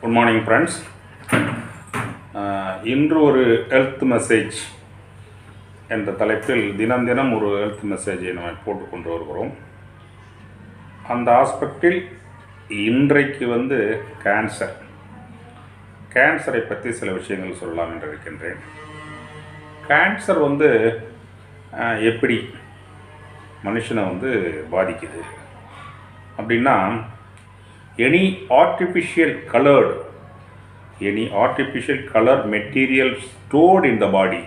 Good morning friends. இன்று ஒரு health message என்ற தலைப்பில் தினம் தினம் ஒரு ஹெல்த் மெசேஜை நம்ம போட்டுக்கொண்டு வருகிறோம். அந்த ஆஸ்பெக்டில் இன்றைக்கு கேன்சரை பற்றி சில விஷயங்கள் சொல்லலாம் என்று இருக்கின்றேன். கேன்சர் எப்படி மனுஷனை பாதிக்குது அப்படின்னா, any artificial color material stored in the body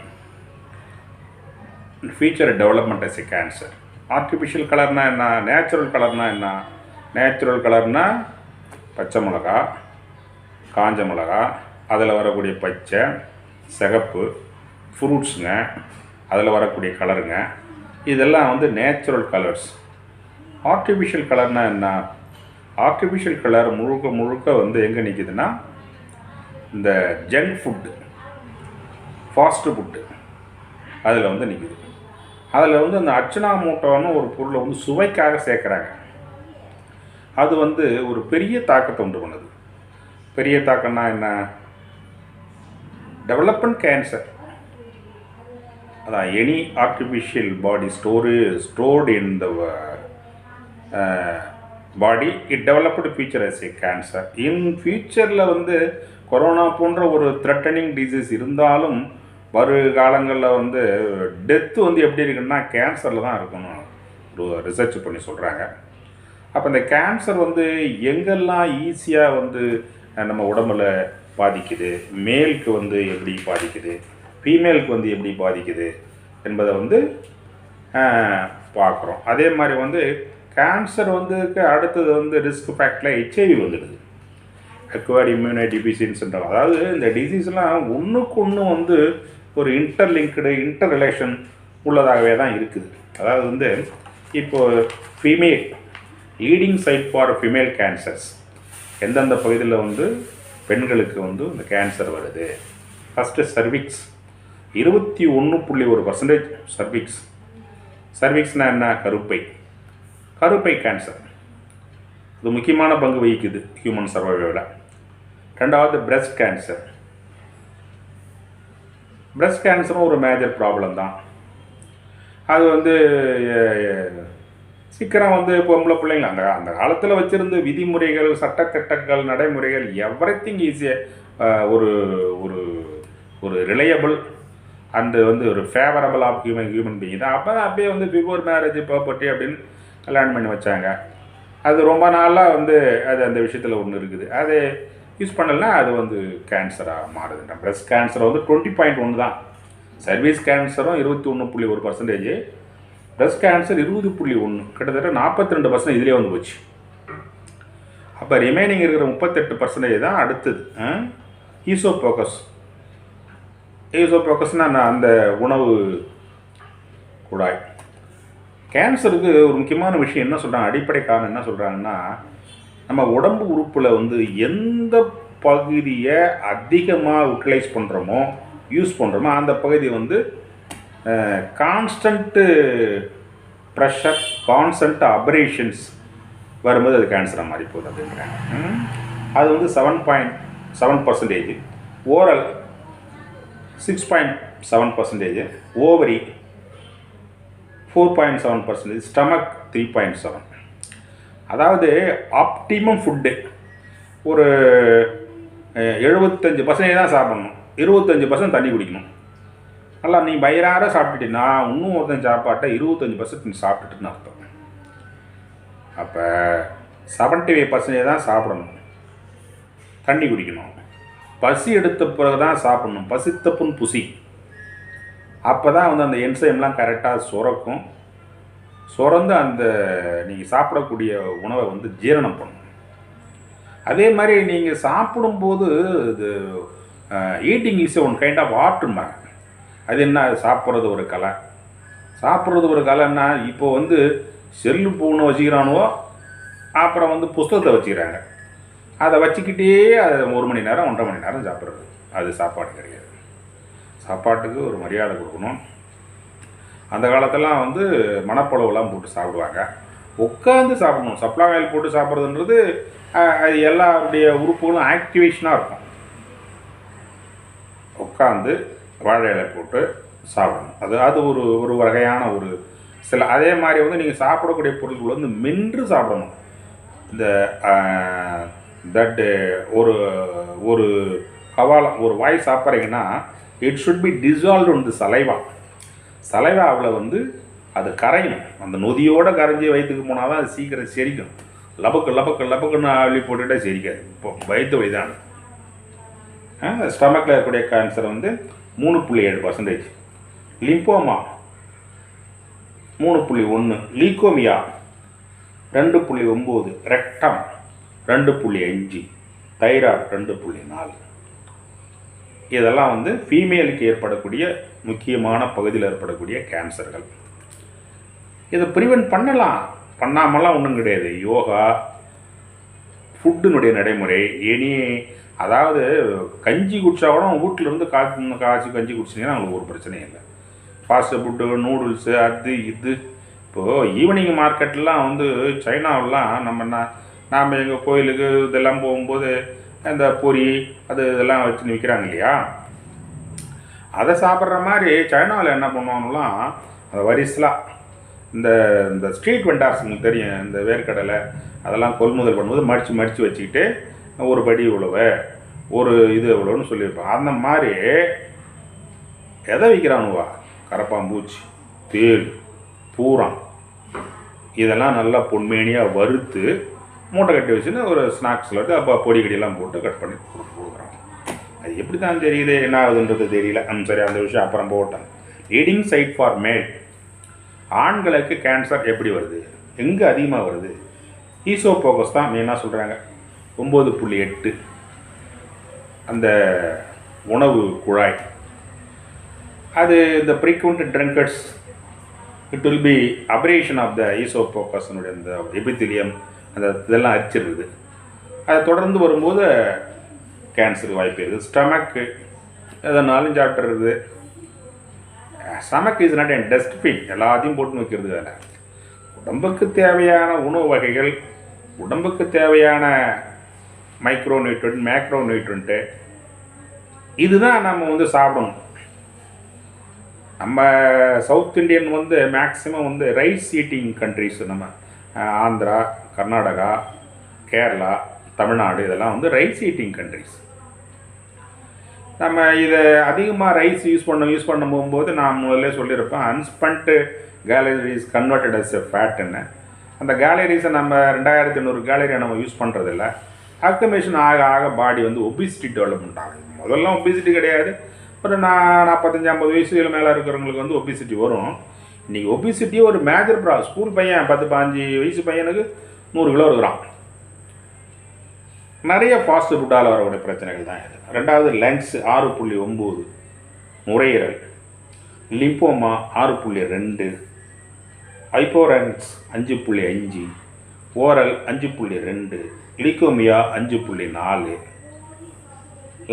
feature development as a cancer. Artificial color na enna, natural color na enna? Natural color na பச்சை மிளகா, காஞ்ச மிளகா, அதில் வரக்கூடிய பச்சை, சிகப்பு, ஃப்ரூட்ஸுங்க, அதில் வரக்கூடிய கலருங்க, இதெல்லாம் நேச்சுரல் கலர்ஸ். ஆர்டிஃபிஷியல் கலர்னா என்ன? ஆர்டிஃபிஷியல் கலர் முழுக்க எங்கே நிற்கிதுன்னா, இந்த ஜங்க் ஃபுட்டு, ஃபாஸ்ட்டு ஃபுட்டு அதில் நிற்கிது. அதில் அந்த அஜினோமோட்டோன்னு ஒரு பொருளை சுவைக்காக சேர்க்குறாங்க. அது ஒரு பெரிய தாக்கத்தை உண்டு பண்ணுது. பெரிய தாக்கம்னா என்ன? Development cancer. அதான் any artificial body stored in the body it developed future as a cancer. In ஃபியூச்சரில் கொரோனா போன்ற ஒரு த்ரெட்டனிங் டிசீஸ் இருந்தாலும் வருகாலங்களில் டெத்து எப்படி இருக்குன்னா கேன்சரில் தான் இருக்கணும் ஒரு ரிசர்ச் பண்ணி சொல்கிறாங்க. அப்போ இந்த கேன்சர் எங்கெல்லாம் ஈஸியாக நம்ம உடம்புல பாதிக்குது, மேலுக்கு எப்படி பாதிக்குது, ஃபீமேலுக்கு எப்படி பாதிக்குது என்பதை பார்க்குறோம். அதே மாதிரி கேன்சர் அடுத்தது ரிஸ்க் ஃபேக்டரில் HIV வந்துடுது. அக்வயர்ட் இம்யூனோ டிஃபிஷியன்சின்றாங்க. அதாவது இந்த டிசீஸ்லாம் ஒன்றுக்கு ஒன்று ஒரு இன்டர் ரிலேஷன் உள்ளதாகவே தான் இருக்குது. அதாவது இப்போது female leading site for female cancers எந்தெந்த பகுதியில் பெண்களுக்கு இந்த கேன்சர் வருது. ஃபஸ்ட்டு சர்விக்ஸ் 21.1% சர்விக்ஸ்னால் என்ன? கருப்பை கேன்சர் இது முக்கியமான பங்கு வகிக்குது ஹியூமன் சர்வைவலில். ரெண்டாவது பிரஸ்ட் கேன்சரும் ஒரு மேஜர் ப்ராப்ளம் தான். அது சீக்கிரம் பொம்பளை பிள்ளைங்க அந்த காலத்தில் வச்சுருந்த விதிமுறைகள், சட்டத்திட்டங்கள், நடைமுறைகள் எவ்ரிதிங் ஈஸியாக ஒரு ஒரு ஒரு ரிலையபிள் அண்டு ஒரு ஃபேவரபிள் ஆஃப் ஹியூமன் பீயிங் தான். அப்போ அப்படியே பிஃபோர் மேரேஜ் ப்ராப்பர்ட்டி அப்படின்னு கல்யாணம் பண்ணி வச்சாங்க. அது ரொம்ப நாளாக அது அந்த விஷயத்தில் ஒன்று இருக்குது. அது யூஸ் பண்ணலைன்னா அது கேன்சராக மாறுதுன்ற. பிரஸ்ட் கேன்சர் 20.1 தான். சர்வீஸ் கேன்சரும் 21.1%, பிரஸ்ட் கேன்சர் 20.1, கிட்டத்தட்ட 42% இதிலே போச்சு. அப்போ ரிமைனிங் இருக்கிற 38% தான் அடுத்தது ஈசோபோக்கஸ்னால் அந்த உணவு குழாய். கேன்சருக்கு ஒரு முக்கியமான விஷயம் என்ன சொல்கிறாங்க, அடிப்படை காரணம் என்ன சொல்கிறாங்கன்னா, நம்ம உடம்பு உறுப்பில் எந்த பகுதியை அதிகமாக யூட்டிலைஸ் பண்ணுறோமோ, யூஸ் பண்ணுறோமோ அந்த பகுதி கான்ஸ்டன்ட்டு ப்ரெஷர், கான்ஸ்டன்ட் அபரேஷன்ஸ் வரும்போது அது கேன்சராக மாறி போகுது அப்படின்றாங்க. அது 7.7%, ஓரல் 6.7%, ஓவரி 4.7%, ஸ்டமக் 3.7. அதாவது ஆப்டிமம் ஃபுட்டு ஒரு 75% தான் சாப்பிட்ணும், 25% தண்ணி குடிக்கணும். நல்லா நீ வயிறார சாப்பிட்டுட்டீங்கன்னா இன்னும் ஒருத்தன் சாப்பாட்டை 25% நீ சாப்பிட்டுட்டுன்னு அர்த்தம். அப்போ 75% தான் சாப்பிடணும், தண்ணி குடிக்கணும். பசி எடுத்த பிறகு தான் சாப்பிடணும், பசித்தப்புன்னு புசி. அப்போ தான் அந்த என்சைம்லாம் கரெக்டாக சுரந்து அந்த நீங்கள் சாப்பிடக்கூடிய உணவை ஜீரணம் பண்ணணும். அதே மாதிரி நீங்கள் சாப்பிடும்போது இது eating is one kind of ஆர்ட்ரும்பாங்க. அது என்ன? சாப்பிட்றது ஒரு கலைன்னா, இப்போது செல்லு பூனை வச்சுக்கிறானுவோ, அப்புறம் புஸ்தகத்தை வச்சுக்கிறாங்க. அதை வச்சுக்கிட்டே அதை 1 மணி நேரம் 1.5 மணி நேரம் சாப்பிட்றது. அது சாப்பாடு கிடையாது. சாப்பாட்டுக்கு ஒரு மரியாதை கொடுக்கணும். அந்த காலத்தெல்லாம் மணப்பளவுலாம் போட்டு சாப்பிடுவாங்க. உட்காந்து சாப்பிடணும். சப்ளா ஆயில் போட்டு சாப்பிட்றதுன்றது அது எல்லாருடைய உறுப்புகளும் ஆக்டிவேஷனாக இருக்கும். உட்காந்து வாழை இலை போட்டு சாப்பிடணும். அது ஒரு ஒரு வகையான ஒரு சில. அதே மாதிரி வந்து நீங்கள் சாப்பிடக்கூடிய பொருட்கள் வந்து மென்று சாப்பிடணும். இந்த தட்டு ஒரு ஒரு கவாலம் ஒரு வாய் சாப்பிட்றீங்கன்னா இட் ஷுட் பி டிசால்வ்டு இன் தி சலைவாவில் வந்து அது கரையணும். அந்த நொதியோடு கரைஞ்சி வயிற்றுக்கு போனால் தான் அது சீக்கிரம் செரிக்கும். லபக்குன்னு அள்ளி போட்டுகிட்டே செரிக்காது. இப்போ வயிற்று வழிதான். ஸ்டமக்கில் இருக்கக்கூடிய கேன்சர் வந்து 3.7%, லிம்போமா 3.1, லீக்கோமியா 2.9, ரெக்டம் 2.5, தைராய்டு 2.4. இதெல்லாம் வந்து ஃபீமேலுக்கு ஏற்படக்கூடிய முக்கியமான பகுதியில் ஏற்படக்கூடிய கேன்சர்கள். இதை ப்ரிவென்ட் பண்ணாமலாம் ஒன்றும் கிடையாது. யோகா, ஃபுட்டினுடைய நடைமுறை, அதாவது கஞ்சி குடித்தா கூட வீட்டிலேருந்து காய்ச்சி கஞ்சி குடிச்சிங்கன்னா அவங்களுக்கு ஒரு பிரச்சனையும் இல்லை. ஃபாஸ்ட் ஃபுட்டு, நூடுல்ஸு, அது இது. இப்போது ஈவினிங் மார்க்கெட்லாம் வந்து சைனாவெலாம் நாம் எங்கள் கோயிலுக்கு இதெல்லாம் போகும்போது அந்த பொரி இதெல்லாம் வச்சு விற்கிறாங்க இல்லையா, அதை சாப்பிட்ற மாதிரி சைனாவில் என்ன பண்ணுவாங்கலாம், அந்த வரிசலாக இந்த ஸ்ட்ரீட் வெண்டார்ஸ் உங்களுக்கு தெரியும், இந்த வேர்க்கடலை அதெல்லாம் கொள்முதல் பண்ணும்போது மடித்து வச்சுக்கிட்டு ஒரு படி இவ்வளவு, ஒரு இது இவ்வளோன்னு சொல்லியிருப்பாங்க. அந்த மாதிரி எதை விற்கிறானுவா, கரப்பாம்பூச்சி, தேள், பூரம் இதெல்லாம் நல்லா பொன்மேனியாக வறுத்து மூட்டை கட்டி வச்சுன்னு ஒரு ஸ்நாக்ஸில் வந்து அப்போ பொடி கடியெல்லாம் போட்டு கட் பண்ணி கொடுக்குறாங்க. அது எப்படி தான் தெரியுது, என்ன ஆகுதுன்றது தெரியல. சரி, அந்த விஷயம் அப்புறம் போட்டேன். லீடிங் சைட் ஃபார் மேல். ஆண்களுக்கு கேன்சர் எப்படி வருது, எங்கே அதிகமாக வருது? ஈசோபோகஸ் தான் மெயினாக சொல்கிறாங்க. 9.8 அந்த உணவு குழாய். அது இந்த frequent drinkers it will be aberration of the ஈசோபோகஸ்னுடைய இந்த எபித்திலியம் இதெல்லாம் அரிச்சிருக்குது. அதை தொடர்ந்து வரும்போது கேன்சர் வாய்ப்பு இருக்குது. ஸ்டமக்கு எதனாலும் சாப்பிட்டு இருக்குது. Stomach is not N dustbin, எல்லாத்தையும் போட்டு வைக்கிறது வேலை. உடம்புக்கு தேவையான உணவு வகைகள், உடம்புக்கு தேவையான மைக்ரோ நியூட்ரண்ட், மேக்ரோ நியூட்ரண்ட்டு இதுதான் நம்ம வந்து சாப்பிடணும். நம்ம சவுத் இண்டியன் வந்து மேக்ஸிமம் வந்து ரைஸ் ஈட்டிங் கண்ட்ரிஸ். நம்ம ஆந்திரா, கர்நாடகா, கேரளா, தமிழ்நாடு இதெல்லாம் வந்து ரைஸ் ஈட்டிங் கண்ட்ரிஸ். நம்ம இதை அதிகமாக ரைஸ் யூஸ் பண்ண போகும்போது நான் முதல்ல சொல்லியிருப்பேன், அன்ஸ்பண்ட் கேலரிஸ் கன்வெர்டட் அஸ் எ ஃபேட்டுன்னு. அந்த கேலரிஸை நம்ம 2500 கேலரியை நம்ம யூஸ் பண்ணுறதில்ல. அக்குமேஷன் ஆக பாடி வந்து ஒபிசிட்டி டெவலப்மெண்ட் ஆகுது. முதல்ல ஒபிசிட்டி கிடையாது, ஒரு 45-50 வயசுக்கு மேலே இருக்கிறவங்களுக்கு வந்து ஒபிசிட்டி வரும். இன்றைக்கி ஒபிசிட்டி ஒரு மேஜர் ஸ்கூல் பையன் 10-15 வயசு பையனுக்கு 100 கிலோ இருக்கிறான். நிறைய ஃபாஸ்ட் ஃபுட்டால் வரக்கூடிய பிரச்சனைகள் தான் இது. ரெண்டாவது லங்ஸ் 6.9, நுரையீரல், லிம்போமா 6.2, ஹைப்போரன்ஸ் 5.5, oral 5.2, leukemia 5.4,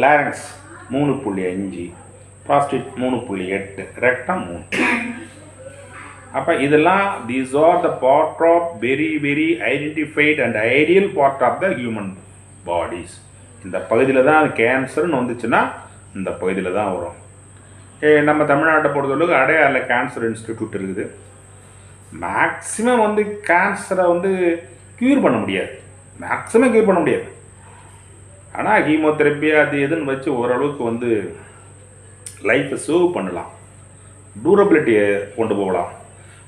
larynx 3.5, prostate 3.8, rectum 3. அப்போ இதெல்லாம் these are the part of very very identified and ideal part of the human bodies. இந்த பகுதியில் தான் கேன்சர்னு வந்துச்சுன்னா இந்த பகுதியில் தான் வரும். நம்ம தமிழ்நாட்டை பொறுத்தளவுக்கு அடையாரில் கேன்சர் இன்ஸ்டிடியூட் இருக்குது. மேக்ஸிமம் வந்து கேன்சரை வந்து க்யூர் பண்ண முடியாது. ஆனால் ஹீமோதெரப்பி அது எதுன்னு வச்சு ஓரளவுக்கு வந்து லைஃப்பை சேவ் பண்ணலாம், டூரபிலிட்டியை கொண்டு போகலாம்.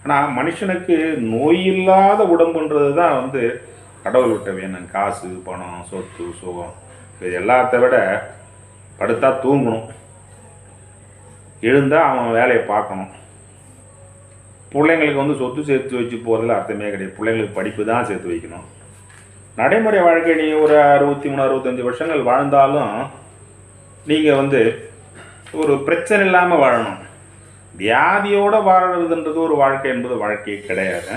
ஆனால் மனுஷனுக்கு நோய் இல்லாத உடம்புன்றது தான் வந்து கடவுள் விட்ட வேணும். காசு, பணம், சொத்து, சுகம் இது எல்லாத்த விட படுத்தா தூங்கணும், எழுந்தால் அவன் வேலையை பார்க்கணும். பிள்ளைங்களுக்கு வந்து சொத்து சேர்த்து வச்சு போகிறதுல அர்த்தமே கிடையாது. பிள்ளைங்களுக்கு படிப்பு தான் சேர்த்து வைக்கணும். நடைமுறை வாழ்க்கை நீங்கள் ஒரு 63-65 வருஷங்கள் வாழ்ந்தாலும் நீங்கள் வந்து ஒரு பிரச்சனை இல்லாமல் வாழணும். வியாதியோடு வாழறதுன்றது ஒரு வாழ்க்கை என்பது வாழ்க்கையே கிடையாது.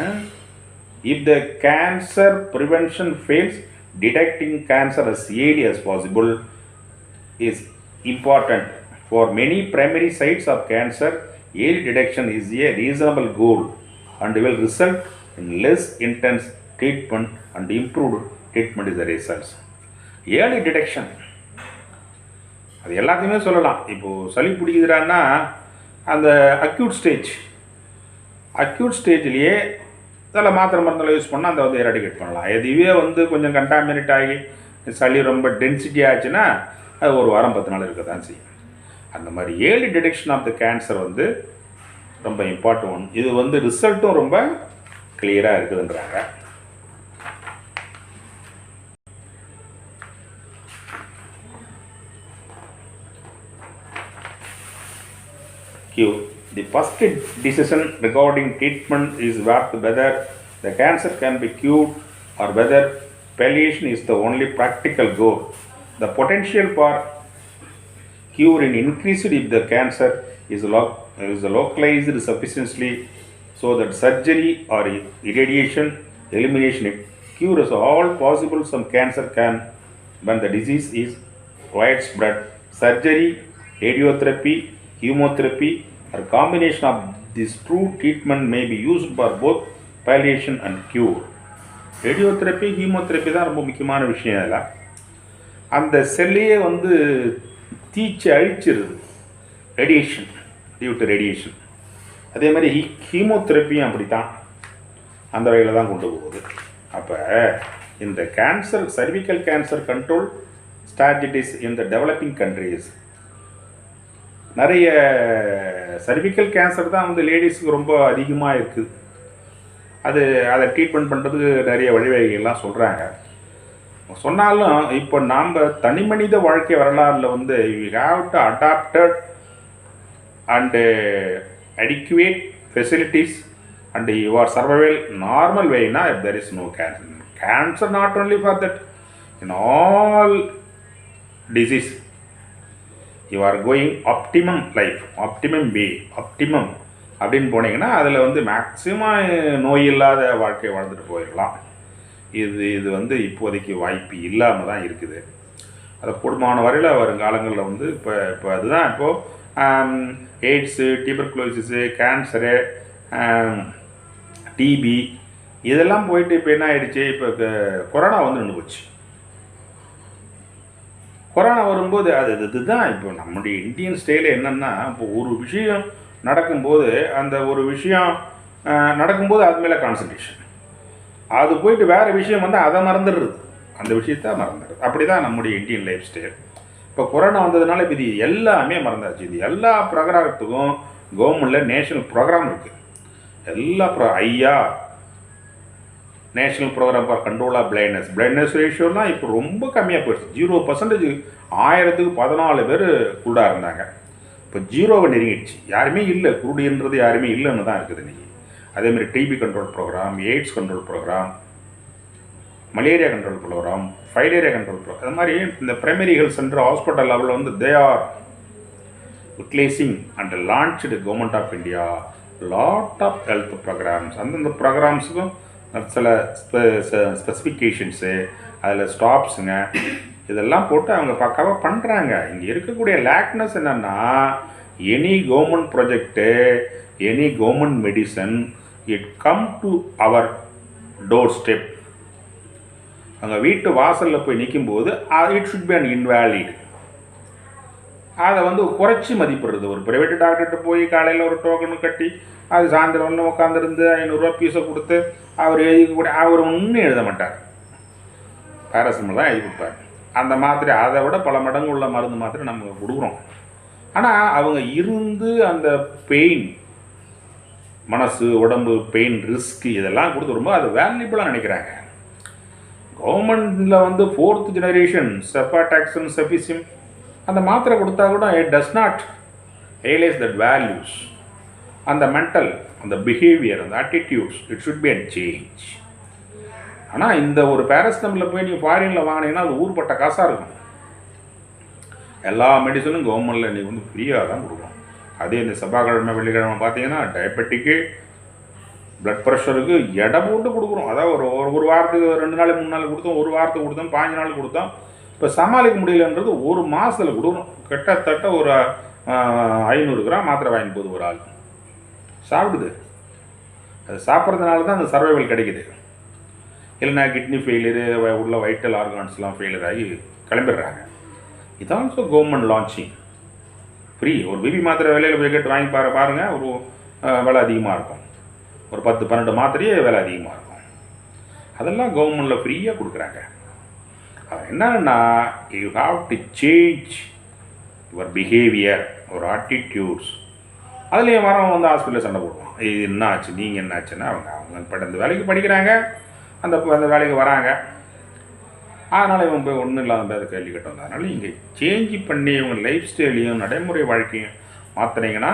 If the cancer prevention fails, detecting cancer as early as possible is important. For many primary sites of cancer, early detection is a reasonable goal and will result in less intense treatment and improved treatment is the results. Early detection, அது எல்லாத்தையுமே சொல்லலாம். இப்போது சளி பிடிக்குதுறான்னா அந்த acute ஸ்டேஜ்லேயே அதில் மாத்திரை மருந்தில் use பண்ணால் அதை வந்து எராடிகேட் பண்ணலாம். இதுவே வந்து கொஞ்சம் கண்டாமினேட் ஆகி சளி ரொம்ப டென்சிட்டி ஆச்சுன்னா அது ஒரு வாரம் 10 நாள் இருக்க தான் செய்யும். அந்த மாதிரி early detection of the cancer வந்து ரொம்ப இம்பார்ட்டன்ட் ஒன். இது வந்து ரிசல்ட்டும் ரொம்ப கிளியராக இருக்குதுன்றாங்க. The first decision regarding treatment is whether the cancer can be cured or whether palliation is the only practical goal. The potential for cure is increased if the cancer is localized sufficiently so that surgery or irradiation elimination cures all possible. Some cancer can, when the disease is widespread, surgery, radiotherapy, chemotherapy or combination of these two treatment may be used for both palliation and cure. Radiotherapy chemotherapy தான் ரொம்ப முக்கியமான விஷயம். அதில் அந்த செல்லையே வந்து தீச்சு அழிச்சிருது, radiation. அதே மாதிரி ஹீமோதெரப்பியும் அப்படி தான், அந்த வகையில் தான் கொண்டு போகுது. அப்போ இந்த cancer, cervical cancer control strategies இந்த டெவலப்பிங் கண்ட்ரீஸ், நிறைய சர்விக்கல் கேன்சர் தான் வந்து லேடிஸுக்கு ரொம்ப அதிகமாக இருக்குது. அதை ட்ரீட்மெண்ட் பண்ணுறதுக்கு நிறைய வழிவகைகள்லாம் சொல்கிறாங்க. சொன்னாலும் இப்போ நாம் தனி மனித வாழ்க்கை வரலாறில் வந்து you have to adapted and adequate facilities and your survival normal வேனா if there is no cancer not only for that, in all disease you are going optimum life, optimum அப்படின்னு போனீங்கன்னா அதில் வந்து மேக்ஸிமம் நோய் இல்லாத வாழ்க்கையை வாழ்ந்துட்டு போயிடலாம். இது வந்து இப்போதைக்கு வாய்ப்பு இல்லாமல் தான் இருக்குது. அதை கூடுமான வரையில் வருங்காலங்களில் வந்து இப்போ அதுதான் இப்போது எய்ட்ஸு, டியூபர்குலோசிஸு, கேன்சரு, டிபி இதெல்லாம் போயிட்டு இப்போ என்ன ஆகிடுச்சு, இப்போ கொரோனா வந்து நின்று போச்சு. கொரோனா வரும்போது இதுதான் இப்போ நம்முடைய இந்தியன் ஸ்டைலில் என்னென்னா, இப்போ ஒரு விஷயம் நடக்கும்போது அந்த ஒரு விஷயம் நடக்கும்போது அது மேலே கான்சன்ட்ரேஷன், அது போயிட்டு வேறு விஷயம் வந்து அதை மறந்துடுறது, அந்த விஷயத்த மறந்துடுறது. அப்படி தான் நம்முடைய இந்தியன் லைஃப் ஸ்டைல். இப்போ கொரோனா வந்ததுனால இப்போ இது எல்லாமே மறந்தாச்சு. இது எல்லா ப்ரோக்ராமத்துக்கும் கவர்மெண்டில் நேஷ்னல் ப்ரோக்ராம் இருக்குது. எல்லா ஐயா national programme for control of blindness ரேஷியோலாம் இப்போ ரொம்ப கம்மியாக போயிடுச்சு. 0% 1000க்கு 14 பேர் குருடாக இருந்தாங்க. இப்போ 0வை நெருங்கிடுச்சு. யாருமே இல்லை, குருடின்றது யாருமே இல்லைன்னு தான் இருக்குது இன்றைக்கி. அதேமாதிரி TB control programme, AIDS control programme, malaria control programme, filaria control programme, அது மாதிரி இந்த பிரைமரி ஹெல்த் சென்டர் ஹாஸ்பிட்டல் லெவலில் வந்து they are utilising and launched government of India lot of health programmes. அந்தந்த ப்ரோக்ராம்ஸுக்கும் சில ஸ்பெசிஃபிகேஷன்ஸு, அதில் ஸ்டாப்ஸுங்க இதெல்லாம் போட்டு அவங்க பக்காவாக பண்ணுறாங்க. இங்கே இருக்கக்கூடிய லேக்னஸ் என்னென்னா, any government project, any government medicine it come to our doorstep, அங்கே வீட்டு வாசலில் போய் நிற்கும்போது it should be an invalid. அதை வந்து குறைச்சி மதிப்பிடுறது. ஒரு ப்ரைவேட் டாக்டர்கிட்ட போய் காலையில் ஒரு டோக்கனு கட்டி அது சாயந்தரம் ஒன்று உட்காந்துருந்து 500 ரூபா ஃபீஸை கொடுத்து அவர் எழுதிக்கூடிய அவர் ஒன்றும் எழுத மாட்டார், பேராசிட்டமால் தான் எழுதி கொடுப்பார். அந்த மாத்திரை அதை விட பல மடங்கு உள்ள மருந்து மாத்திரை நம்ம கொடுக்குறோம். ஆனால் அவங்க இருந்து அந்த பெயின், மனசு உடம்பு பெயின், ரிஸ்க் இதெல்லாம் கொடுத்து அது வேல்யூபிளாக நினைக்கிறாங்க. கவர்மெண்டில் வந்து 4th ஜெனரேஷன் செப்பாடாக்சன், செபிசிம் அந்த மாத்திரை கொடுத்தா கூட it does not realise that values, அந்த மென்டல், அந்த பிஹேவியர், அந்த attitudes, it should be a change. ஆனால் இந்த ஒரு பேராசிட்டமில் போய் நீங்கள் ஃபாரினில் வாங்கினீங்கன்னா அது ஊர்பட்ட காசாக இருக்கும். எல்லா மெடிசனும் கவர்மெண்டில் நீங்கள் வந்து ஃப்ரீயாக தான் கொடுக்கணும். அதே இந்த செவ்வாய்க்கிழமை வெள்ளிக்கிழமை பார்த்தீங்கன்னா டயபெட்டிக்கு, ப்ளட் ப்ரெஷருக்கு எடை போட்டு கொடுக்குறோம். அதாவது ஒரு வாரத்துக்கு 2 நாள் 3 நாள் கொடுத்தோம், ஒரு வாரத்துக்கு கொடுத்தோம், 5 நாள் கொடுத்தோம். இப்போ சமாளிக்க முடியலன்றது ஒரு மாதத்தில் கொடுக்குறோம். கிட்டத்தட்ட ஒரு 500 கிராம் மாத்திரை வாங்கி போகுது ஒரு ஆள் சாப்பிடுது. அது சாப்பிட்றதுனால தான் அந்த சர்வைவல் கிடைக்குது. இல்லைனா கிட்னி ஃபெயிலியரு, உள்ள வைட்டல் ஆர்கான்ஸ்லாம் ஃபெயிலியர் ஆகி கிளம்பிடுறாங்க. இது ஆல்சோ கவர்மெண்ட் லான்ச்சிங் ஃப்ரீ. ஒரு பேபி மாத்திரை விலையில் பேக்கெட் வாங்கி பாருங்கள், ஒரு விலை அதிகமாக இருக்கும். ஒரு 10-12 மாத்திரையே விலை அதிகமாக இருக்கும். அதெல்லாம் கவர்மெண்டில் ஃப்ரீயாக கொடுக்குறாங்க. அது என்னன்னா, you have to change your behaviour, ஒரு ஆட்டிடியூட்ஸ். அதுலேயும் வரவங்க வந்து ஹாஸ்பிட்டலில் சண்டை போடுவான், இது என்ன ஆச்சு, நீங்கள் என்ன ஆச்சுன்னா அவங்க இந்த வேலைக்கு படிக்கிறாங்க, அந்த வேலைக்கு வராங்க. அதனால் இவங்க போய் ஒன்றும் இல்லாத அதை கேள்வி கேட்டு வந்தோம். அதனால் இங்கே சேஞ்ச் பண்ணி இவங்க லைஃப் ஸ்டைலையும் நடைமுறை வாழ்க்கையும் மாற்றினீங்கன்னா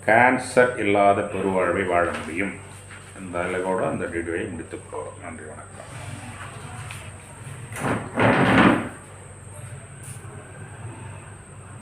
கேன்சர் இல்லாத பெருவாழ்வை வாழ முடியும். இந்த அளவோடு அந்த வீடியோவை முடித்துக்கொள்கிறோம். நன்றி, வணக்கம்.